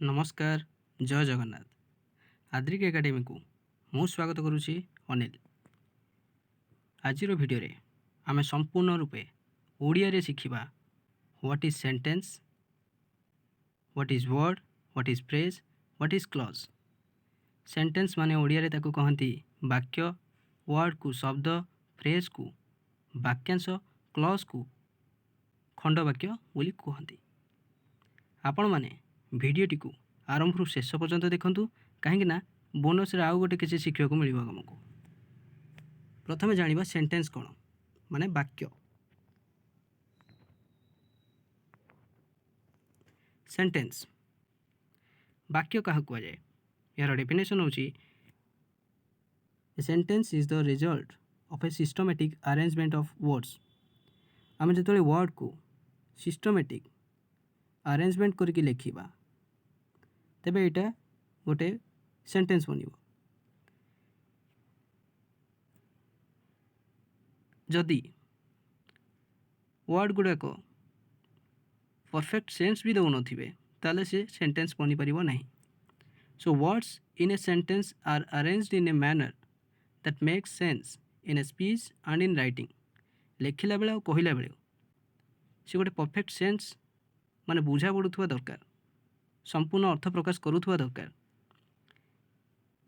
नमस्कार जय जगन्नाथ आद्रिक एकाडेमी को मु स्वागत करुच्ची अनिल। आज भिडियो रे आमे संपूर्ण रूपे ओडिया रे शिखिबा what is sentence, what is word, what is phrase, what is clause. Sentence माने ओडिया रे ताकू कहंती वाक्य, वर्ड को शब्द, फ्रेज को वाक्यांश, क्लॉज को खंड वाक्य बोली कहंती। आपण माने भिडियोटी को आरंभ शेष पर्यंत देखंतु कहीं बोनस आउ गोटे किसी शिक्षा को मिल आमको। प्रथम जानिबा सेंटेंस कौन माने वाक्य। सेंटेंस वाक्य क्या कह जाए यार डेफिनेशन होची ए sentence is the result of A systematic arrangement of words. आम जो वर्ड को सिस्टमैटिक अरेंजमेंट करके लिखा तेबे यहाँ गोटे सेंटेंस बन जदि वर्ड गुड़ाक परफेक्ट सेंस भी दौन ताले से सेंटेंस बनी पारिबो नहीं। So words in a sentence are arranged in a manner that makes sense in a speech and in writing. लिखला बेले और कहला बेले से गोटे परफेक्ट सेंस माने बुझा पड़ुवा दरकार, संपूर्ण अर्थ प्रकाश करुवा दरकार।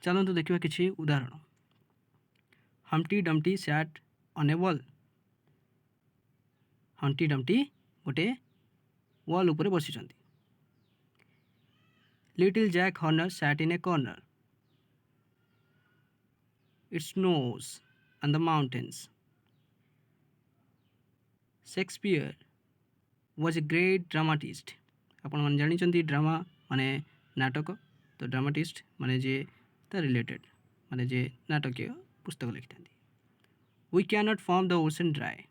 चलतु देखा किसी उदाहरण। Humpty Dumpty sat on a wall. Humpty Dumpty गोटे वॉल उपरे बसिचंती। Little Jack Horner sat in a corner. It snows on the mountains. Shakespeare was a great dramatist. आपण मैंने जानी ड्रामा माने नाटक, तो ड्रामाटिस्ट माने जे ता रिलेटेड माने जे नाटकीय पुस्तक लिखि था। We can not form the ocean dry.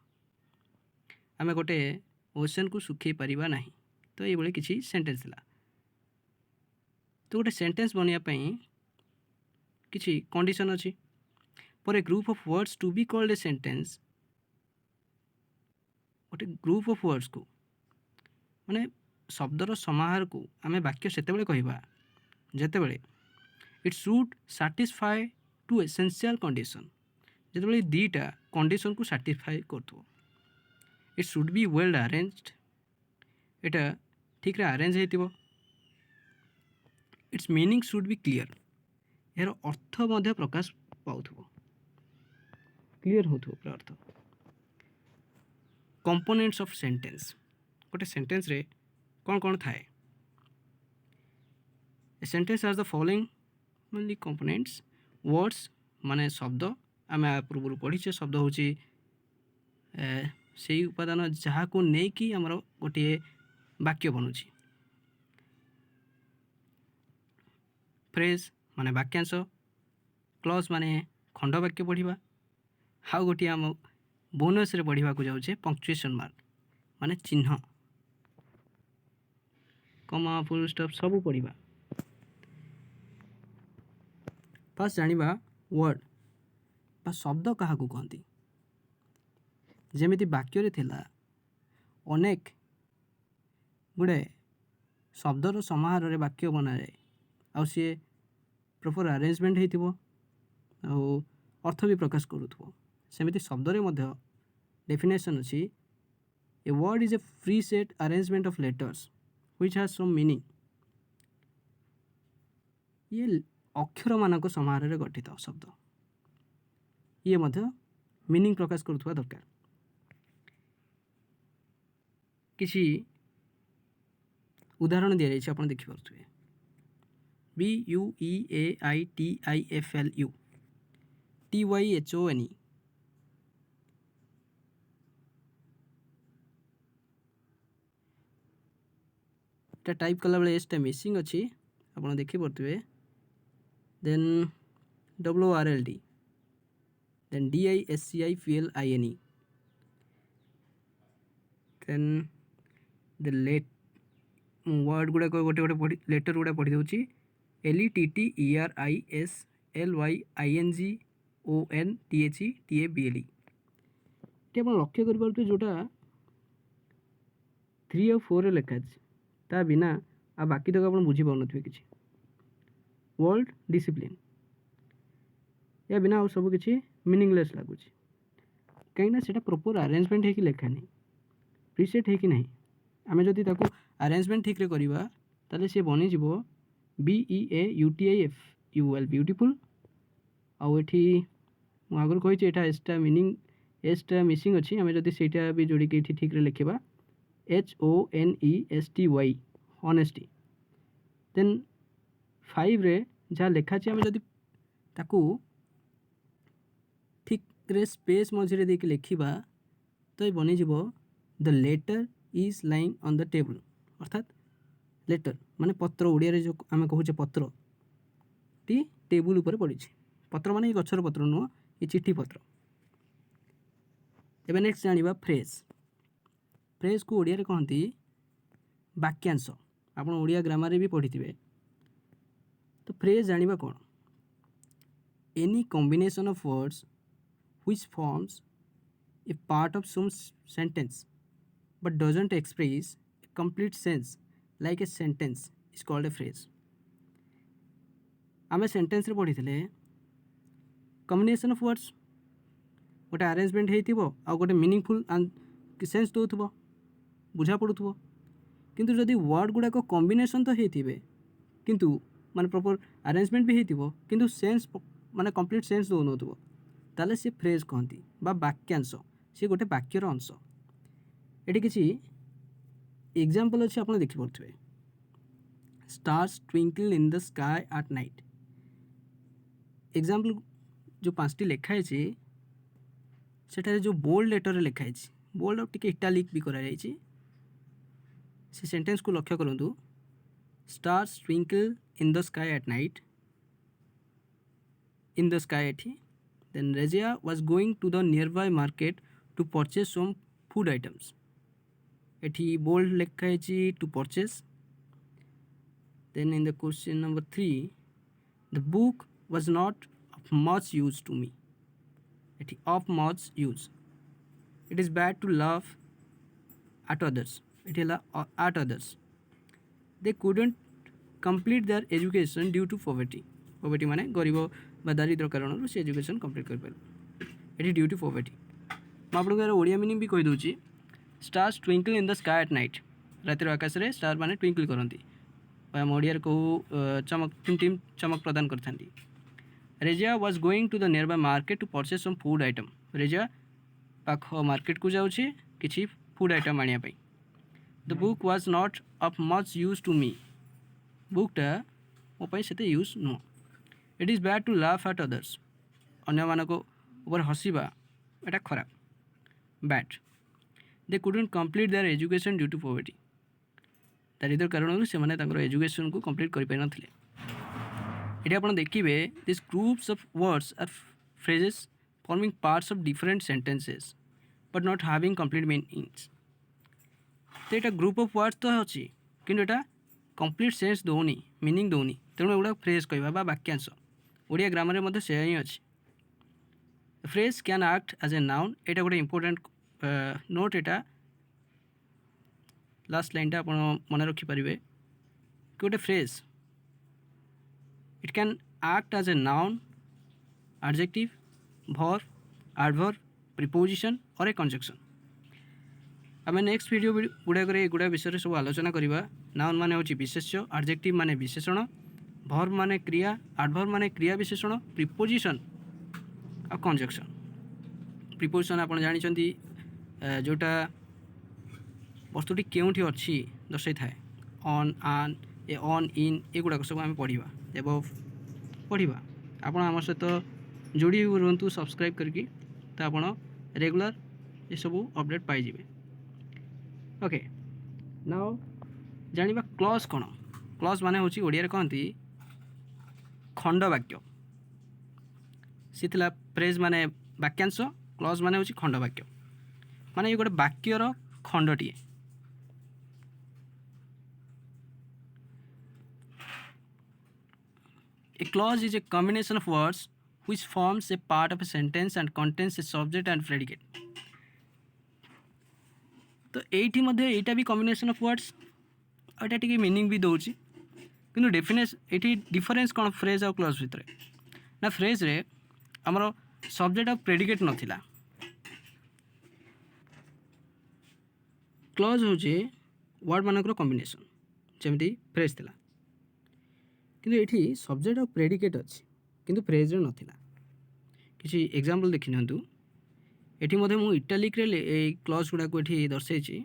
आम गोटे ओशन को सुखई पारिबा नहीं। तो ये किसी सेंटेंस ला। तो गोटे सेंटेंस बनवाई किसी कंडीशन अच्छी। For a group of words to be called a sentence, गोटे ग्रुप ऑफ वर्ड्स को माने शब्दर समाहार को आम वाक्य से कहवा जितेबाला it should satisfy two essential condition. जितेबाला दीटा कंडीशन को साटिस्फाई कर। It should be well arranged. एटा ठीक रे अरेंज हो। Its meaning should be clear. यार अर्थ मध्य प्रकाश पाऊ क्लियर हो अर्थ। कंपोनेंट्स ऑफ सेंटेंस गोटे सेंटेंस रे कौन कौन थाए। A sentence are the following only components. Words माने शब्द आम पूर्व पढ़ीचे। शब्द हूँ से उपादान जहाँ को लेकिन आमर गोटे वाक्य बनूची। फ्रेज माने वाक्यांश। क्लॉज माने खंड वाक्य पढ़ा। हाउ गोटे आम बोनस रे पढ़ा को जाऊे पंक्चुएशन मार्क माने चिन्ह, कमा, फुल स्टॉप सब पढ़ा। फास्ट जानिबा वर्ड बा शब्द क्या कहती। जेमिति वाक्य थिला अनेक गुड़े शब्दर समाहार रे वाक्य बना जाए आउ सी प्रॉपर अरेंजमेंट हो अर्थ भी प्रकाश करूथो। सेमिति शब्द रे मध्य डेफिनेशन अच्छी। A word is a free set arrangement of letters which has some meaning. ये अक्षर मानक समाहार रे गठित शब्द। ये मध्य मीनिंग प्रकाश करुवा दरकार। किसी उदाहरण दि जाए आप देखिपे। BUEAITIFLU TYHONE। टाइप कला बेले एसटा मिसिंग अच्छी आप देखिपे। Then WRLD then DISCIFLINE then the let word गुड़ा गोटे गोटे लेटर गुड़ा पढ़ी दूसरी LETTERISLYINGONTHETABLE। ये आप लक्ष्य करें जोटा 3 और 4 लिखा ता बिना आ बाकी तक आप बुझी पाउन किसी वर्ल्ड डिसिप्लिन या बिना आउ सब किसी मीनिंगलेस लगुच कहीं से प्रॉपर अरेंजमेंट है लिखा नहीं प्रीसेट है कि नहीं आम जदि अरेंजमेंट ठीक रे करवा ताले सी बनीज BEAUTIFUL ब्यूटीफुल आउ एठी मु आगर कही एटा एसटा मीनिंग एसटा मिसिंग अच्छी आम जदि सेटा भी जोड़ी के ठीक रे लिखा HONESTY ऑनेस्टी देन 5 रे जहाँ लिखा आम जदि ताकू ठीक रे स्पेस मझे देके लिखा तो ये बनीज the letter is lying on the table अर्थात लेटर माने पत्र ओडिया जो आम कहूचे पत्र टी टेबुल ऊपर पड़ी पत्र माने गछर पत्र नुह ये चिट्ठी पत्र एवं नेक्स्ट जाना फ्रेज फ्रेज को ओडिया कहती वाक्यांश आप ओडिया ग्रामर भी पढ़ी थे तो फ्रेज जाना कौन any combination of words which forms a part of some sentence but doesn't express a complete sense like a sentence is called a phrase आम सेंटेंस रे पढ़ी थे कम्बिनेशन ऑफ वर्ड्स गोटे अरेंजमेंट हो गोटे मीनिंगफुल सेंस दौथब बुझा पड़ुव किंतु जदि वर्ड गुड़ाक कम्बिनेशन तो होते किंतु माने प्रॉपर अरेंजमेंट भी होती किंतु सेंस माने कंप्लीट सेंस दौन ताले सी फ्रेज कहती वाक्यांश सी गोटे वाक्यर अंश ये किसी एग्जाम्पल अच्छे आप देखिपे stars twinkle in the sky at night example जो 5टी लिखाई सेठारे जो बोल्ड लेटर लिखाई बोल्ड टिके इटालिक भी कराई से सेंटेंस को लक्ष्य करूँ stars twinkle in the sky at night in the sky एठी then Razia was going to the nearby market to purchase some food items एठी बोल्ड लिखाई to purchase then in the question number 3 the book was not of much use to me एठी of much use it is bad to laugh at others एठी at others they couldn't complete their education due to poverty poverty माने गरीब बा दारिद्र कारण से education complete कर पारे एठी ड्यू टू पॉवर्टी मैं आपको यार ओडिया मीनिंग भी कही दूची stars twinkle in the sky at night रातिर आकाश में स्टार माने ट्विंकल करती आम ओडिया कहू चमक टिम चमक प्रदान करती Razia was going to the nearby market to purchase some food item Razia पाख मार्केट को जाऊँगी किसी फूड आइटम आने the book was not of much use to me बुकटा मोपाई से यूज नुह it is bad to laugh at others अन्य मानक ऊपर हसवा यहाँ खराब bad they couldn't complete their education due to poverty दारिद्र कारण से एजुकेशन को कंप्लीट कर पारि नथिले ये आप देखिए this groups of words are phrases forming parts of different sentences but not having complete meanings तो यहाँ ग्रुप ऑफ वर्ड्स तो अच्छी किंतु यहाँ कंप्लीट सेंस दौनी मीनिंग दौनी तेणु एगुड़ा फ्रेज कहवा वाक्यांश ओडिया ग्रामर में से ही अच्छी phrase can act as a noun यहाँ गोटे इंपोर्टेंट नोट यहाँ लास्ट लाइन आप मन रखिपारे कि गोटे phrase it can act as a noun adjective verb adverb preposition और ए कंजक्शन आम नेक्स्ट वीडियो गुड़ाक एगुड़ा विषय सब आलोचना करवा नाउन माने होची विशेष्य एडजेक्टिव माने विशेषण वर्ब माने क्रिया एडवर्ब माने क्रिया विशेषण प्रीपोजिशन और कंजक्शन प्रीपोजिशन आप जानते जोटा वस्तुटी केउठी अच्छी दर्शाई थाए ऑन आन ए ऑन इन एगुड़ाक सब आम पढ़ा एवं पढ़ा आप आम सहित जोड़ी रुहतु सब्सक्राइब करके तो आप रेगुलर ये सब अपडेट पाइबे ओके नाउ जानिबा क्लॉज कौन क्लॉज माने होची ओडिया कहती खंड वाक्य सी फ्रेज माने वाक्यांश क्लॉज माने होची खंड वाक्य माने ये गोटे वाक्यर खंडटीए A clause is a combination of words which forms a part of a sentence and contains a subject and predicate. तो एठी मध्ये एटा भी कॉम्बिनेशन ऑफ वर्ड्स एटा टिके मीनिंग भी दौर किंतु ये डिफरेन्स कौन फ्रेज और क्लज भितर ना फ्रेज रे आमर सब्जेक्ट और प्रेडिकेट नाला क्लज हूँ वर्ड मानक कॉम्बिनेशन जमी फ्रेज थिला किंतु ये सब्जेक्ट और प्रेडिकेट अच्छी किंतु फ्रेज रे नाला किसी एग्जांपल देखि नियंतु एठी मधे मु इटालिक रे क्लज गुडा को एठी दर्शाई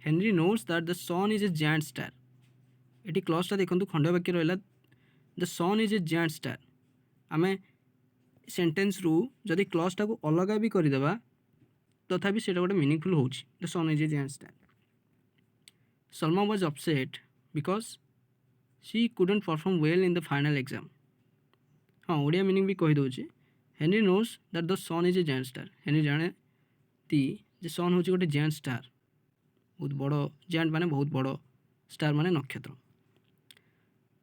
Henry notes that the sun is a giant star एटी क्लजटा देखो खंडवाक्य रहा the sun is a giant star आम सेंटेंस रु जदि क्लजटा को अलग भी करदे तथापि से गोटे मीनिंगफुल हो the sun is a giant star Salma was upset because she couldn't perform well in the final exam हाँ ओडिया मीनिंग भी कहीदे Henry knows that the sun is a giant star Henry जाने ती जे सन हूँ गोटे जायंट स्टार बहुत बड़ जायंट माने बहुत बड़ स्टार माने नक्षत्र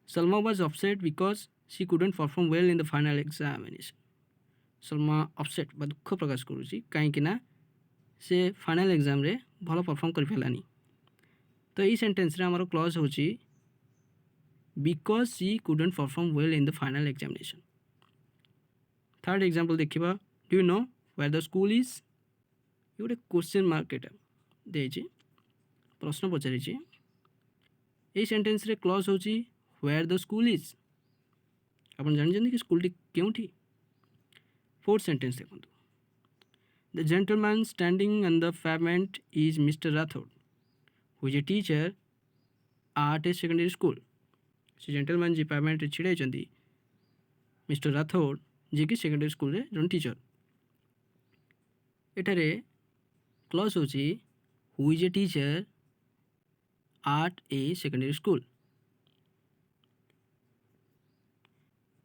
Salma was upset because she couldn't perform well in the final examination Salma upset बा दुख प्रकाश करुँची कहीं से फाइनल एग्जाम रे भल परफॉर्म कर पारानी तो यही सेंटेंस रे आमर क्लज हूँ because she couldn't perform well in the final examination third example देखा do you know where the school is ये गोटे क्वेश्चन मार्क एटा दे प्रश्न पचारि यही सेंटेंस रे क्लज हूँ वेयर द स्कूल इज आप जानते कि स्कूल केउठी फोर्थ सेंटेंस देखो the gentleman standing on the pavement is Mister Rathore who is a teacher at a secondary school से जेंटलमैन जी पेमेंट छिड़ाई मिस्टर राठौड़ जी कि सेकेंडरी स्कूल रे जन टीचर एठारे क्लज हूँ who is a teacher at a secondary school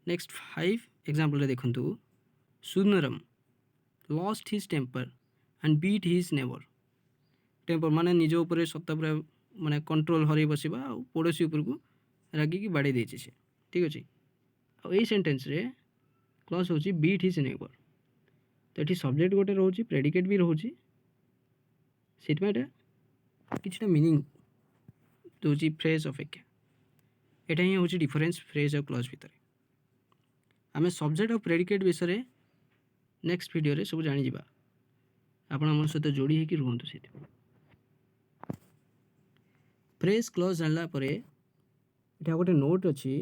next 5 example देखु Sundaram lost his temper and beat his neighbour temper माने निज उपर सत्ता पूरा माने कंट्रोल हर बसवा पड़ोशी उपरकू रागिकी बाड़े देछि से ठीक अच्छे यही सेंटेंस रे क्लज हूँ बीट हिज नेबर तो ये सब्जेक्ट गोटे रोचे प्रेडिकेट भी रोचे से कि मीनिंग दूसरी फ्रेज अपेक्षा यहाँ ही हूँ डिफरेन्स फ्रेज और क्लज भितर आम सब्जेक्ट और प्रेडिकेट विषय नेक्स्ट वीडियो रे सब जानी जावा आपण आम सहित जोड़ी होकर रुहतु से फ्रेज क्लज जानला परे इटा गोटे नोट अच्छी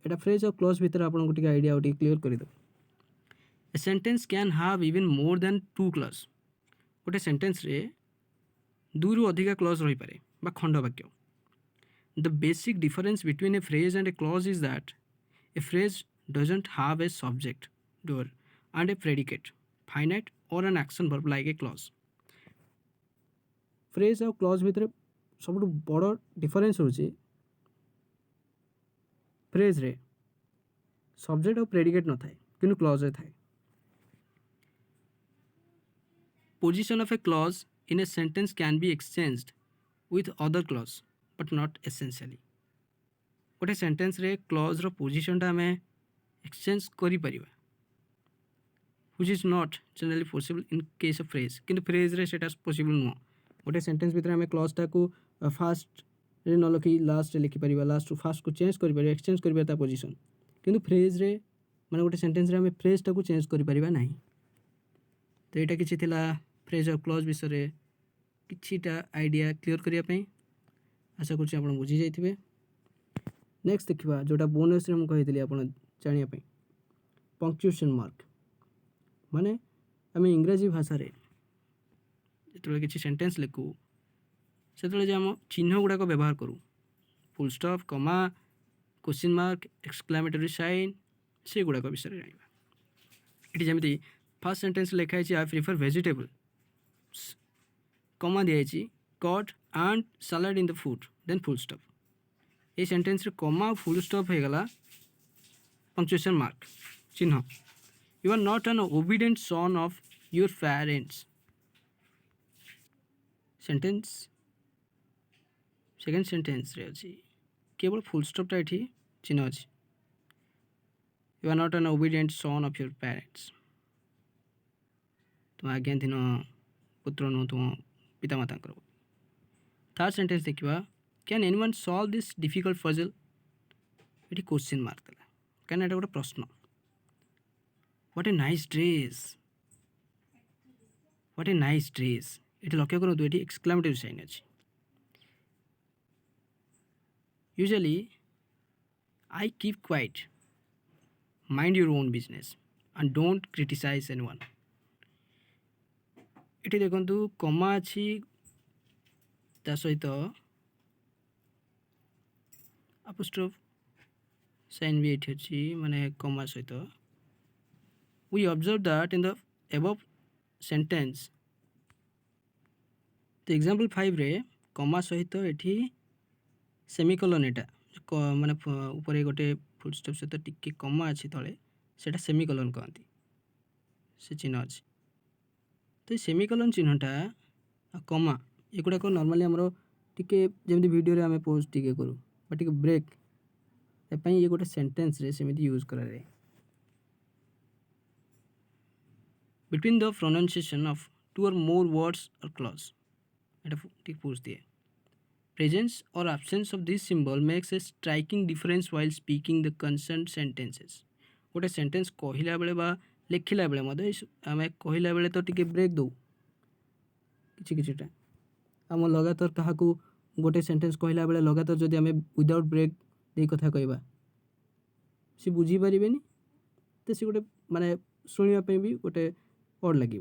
एटा फ्रेज और क्लज भितर आपको टिके आइडिया क्लियर कर दो a sentence can have even more than 2 clause गोटे सेंटेंस रे 2 रु अधिका क्लज रही पारे बा खंड वाक्य the basic difference between a phrase and a clause is that a phrase doesn't have a subject door and a predicate finite or an action verb like a clause phrase और clause भितर सब बड़ difference होची phrase रे subject और predicate न थाए किंतु clause रे थाए position of a clause in a sentence can be exchanged with other clause but not essentially गोटे सेंटेंस रे clause रो position टा हमें एक्सचेंज करि परिबा which is not generally possible in case of phrase किंतु फ्रेज रे सेटा पॉसिबल नुह गोटे सेंटेंस भितर आम क्लजटा को फास्ट रे न लिखि लास्ट रे लिखि परिबा लास्ट टू फास्ट को चेंज करि परिबा एक्सचेंज करिबा ता पोजीशन किंतु फ्रेज रे माने गोटे सेंटेंस रे आम फ्रेजटा को चेंज करि परिबा नाही तो एटा किछि थिला फ्रेज और क्लज विषय रे किछिटा आइडिया क्लियर करिया पई आशा करछि आपण बुझी जाइथिबे नेक्स्ट देखिबा जोटा बोनस रे म कहितली आपण जानिया पे पंक्चुएशन मार्क माने आम इंग्राजी भाषा रे जो किसी सेंटेंस लिखू से आम चिन्ह गुड़ाक व्यवहार करूँ फुल स्टॉप कमा क्वेश्चन मार्क एक्सक्लेमेटरी साइन से गुड़ाक विषय जाना ये जमी फर्स्ट सेंटेंस लिखाई आई प्रिफर वेजिटेबल कमा दिखाई cut and salad in the food then full stop ये सेंटेंस रे कमा फुल स्टॉप हो गला पंक्चुएशन मार्क चिन्ह you are not an obedient son of your parents sentence second sentence रे अच्छी केवल full स्टॉपटा ये चिन्ह अच्छी you are not an obedient son of your parents तुम आज्ञाधीन पुत्र नुह तुम पितामाता थर्ड सेंटेंस देखा can anyone solve this difficult puzzle ये क्वेश्चन मार्क देला कहीं गोटे प्रश्न what a nice dress what a nice dress ये लक्ष्य करूँ ये एक्सक्लेमेटरी साइन अच्छी usually I keep quiet mind your own business and don't criticise anyone ये देखो कमा अच्छी ता सहित अपोस्ट्रोफ साइन भी ये अच्छी माने कमा सहित we observe that in the above sentence तो एग्जांपल 5 रे कमा सहित ये सेमिकोलन यहाँ माने ऊपर गोटे फुल स्टॉप सहित टिके कमा अच्छी तले सेटा सेमिकोलन कहती से चिन्ह अच्छी तो ये सेमिकोलन चिन्हटा कमा एगुड़ाक नॉर्मली आमर टिके जमी वीडियो आम पोज टिके करूँ टे ब्रेक ये गोटे सेंटेंस रे सेमिति यूज कराए between the pronunciation of two और मोर वर्ड्स और क्लॉज ये पूछ दिए प्रेजेंस और absence of this symbol makes a striking difference while speaking the concern sentences गोटे सेंटेंस कहला बेले बा लिखला बेले आम कहला बेले तो टिके ब्रेक दो किछिटा आम लगातार क्या गोटे सेंटेंस कहला बेले लगातार जदि आम विदाउट ब्रेक दे कथा कहबा सी बुझी पारिबेनी तो सी गोटे माने शुणा भी गोटे अड लगे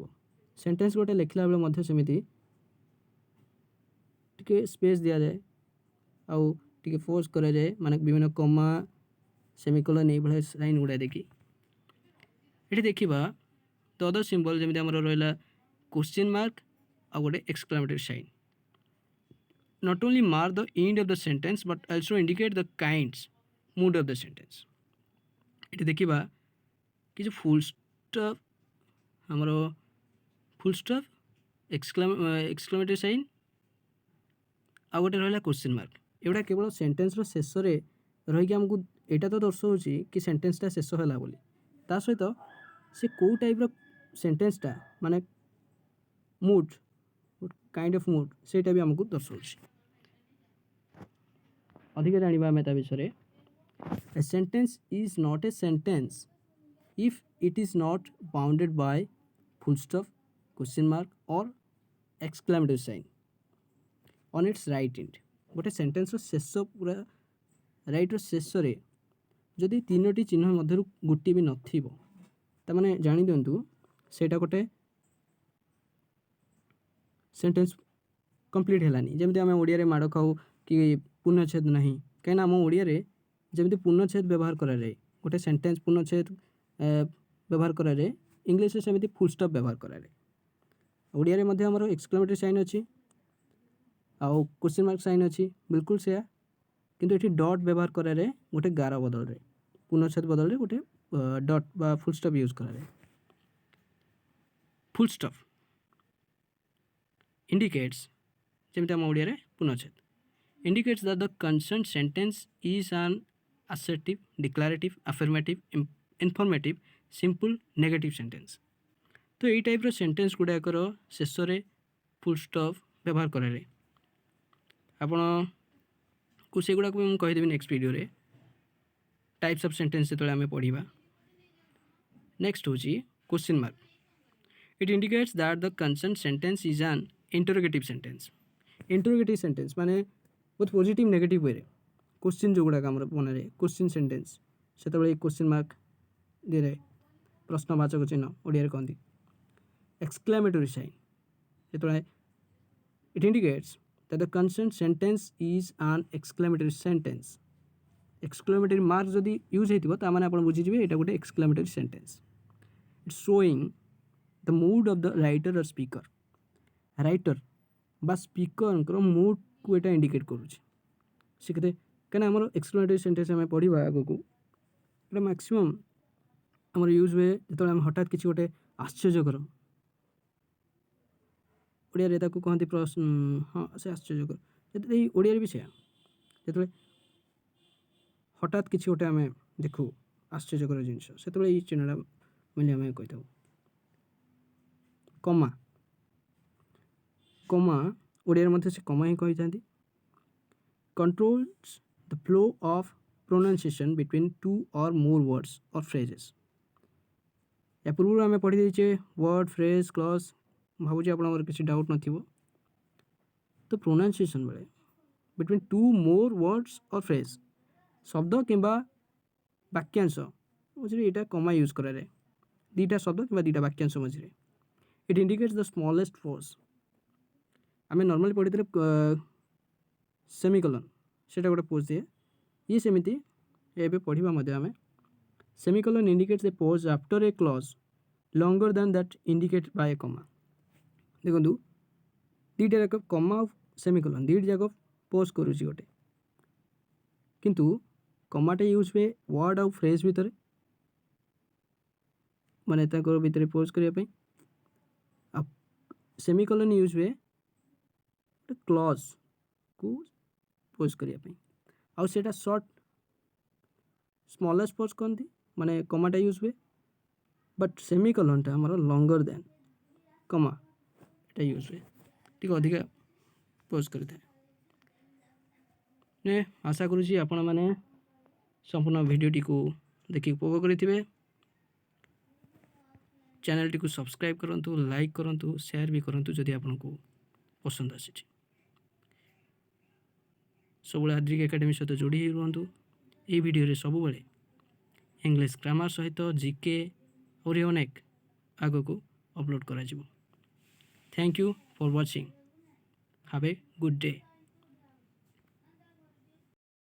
सेंटेंस गोटे लिखला बेले सेमिति टिके स्पेस दिया जाए आउ टिके फोर्स करा जाए माने विभिन्न कमा सेमिकोलन ये साइन गुड़ा देखी ये देखा द अदर सिंबल जमी आम रहा क्वेश्चन मार्क आ गोटे exclamatory sign not only mark the end of the sentence but also indicate the kinds mood of the sentence ये देखा कि जो फुल स्टॉप आमर फुल स्टॉप एक्सक्लेमेटरी साइन आ गोटे रहा क्वेश्चन मार्क एगुड़ा केवल सेंटेंस शेष रहीकि आमको यहाँ तो दर्शाऊँ कि सेंटेंसटा शेष है बोली ता सहित से कौ टाइप सेंटेंसटा माने मूड काइंड ऑफ मूड सेटा भी आमको दर्शाऊँ अधिक जाना आम विषय a sentence is not a sentence if it is not bounded by full stop question mark और exclamatory sign on its right end गोटे सेंटेंस शेष पूरा राइट शेष जदि तीनोटी चिन्ह मध्य गोटे भी नाने जानी दिंतु सेटा गोटे सेंटेंस कंप्लीट हैलानी जमी आम ओडिया माड़ खाऊ कि पूर्णछेद नहीं कहीं आम ओडिया जमी पूर्णछेद व्यवहार करा जाए गोटे सेंटेंस पूर्णछेद व्यवहार करा जाए इंग्लिश सेमती फुल स्टॉप व्यवहार करा जाए ओडिया रे आमर एक्सक्लेमेटरी साइन अच्छी आउ क्वेश्चन मार्क साइन अच्छी बिल्कुल से किंतु ये डॉट व्यवहार करा जाए गोटे गार बदल रे पूर्णछेद बदल रे गोटे डॉट बा फुल स्टॉप यूज करा जाए फुल स्टॉप इंडिकेट्स जमी आम ओडिया रे पूर्णछेद indicates that the concerned sentence is an assertive, declarative, affirmative, informative, simple, negative sentence. तो यही टाइप सेंटेंस गुड़ाकर शेष फुल स्टॉप व्यवहार कराए आपण को से गुड़ाक भी कहीदेवी नेक्स्ट वीडियो रे टाइप्स ऑफ सेंटेंस जो आम पढ़ा नेक्स्ट हूँ question mark it indicates that the concern sentence is an interrogative sentence interrogative sentence माने बहुत पॉजिटिव नेगेटिव वे क्वेश्चन जो गुड़ाक आम बना जाए क्वेश्चन सेंटेंस से क्वेश्चन मार्क दे रहे प्रश्नवाचक चिन्ह ओडिया कहती एक्सक्लेमेटरी साइन जो it indicates that the concern sentence is an exclamatory sentence exclamatory mark जदि यूज होता मैंने आप बुझीजे यहाँ गोटे exclamatory sentence it's showing the mood of the writer और स्पीकर राइटर बा स्पीकर मूड को यहाँ इंडिकेट करुँचे से कहीं आम एक्सक्लेमेटरी सेंटेंस आम पढ़ा आग को मैक्सिमम आम यूज हुए जो आम हठात किसी गोटे आश्चर्यकर ओडिया कहते प्रश्न हाँ से आश्चर्यकर ओडिया भी से जो हठात किसी गोटे आम देखू आश्चर्यकर जिनस से चिन्हटा मैं आम कही कमा कमा ओडिया से कमा ही कही था controls the flow of pronunciation between two or more words or phrases. या पूर्व आम पढ़ी देचे वर्ड फ्रेज क्लज भावुँ आपंकर किसी डाउट नथिबो तो प्रोनाउंसिएशन बेले बिटवीन टू मोर वर्ड्स और फ्रेज शब्द किंबा वाक्यांश मझे यहाँ कमा यूज कराए दीटा शब्द कि दीटा वाक्यांश मझे it indicates the smallest pause आम नॉर्मली पढ़ी सेमिकोलन से गोटे पोज दिए ये सेमती एवं पढ़ा आम semicolon indicates a pause after a clause longer than that indicate by a comma देखो दीटा जाक कमा सेमिकोलन दीटा जाक पोज करुच्ची गोटे किंतु कमाटा यूज हुए वर्ड आउ फ्रेज भितर माने भितर पोज करने सेमिकोलन यूज हुए क्लज को पोज करने आउ सेटा शॉर्ट स्मॉलेस्ट पोज कहती माने कमाटा यूज हुए बट सेमिकोलनटा आमर लॉन्गर देन कमा ये यूज हुए टी अधिका पोज करता है आशा करुँची आपण मैंने संपूर्ण भिडटी को देखिए उपभोग करेंगे चैनल टी को सब्सक्राइब करूँ लाइक करूँ शेयर भी करूँ जदि आपन को पसंद आसी सब आद्रिक एकेडमी सहित जोड़ी रुहतु ये वीडियो सब बेले इंग्लिश ग्रामर सहित जीके और अनेक आग को अपलोड करा। Thank you for watching. Have a good day.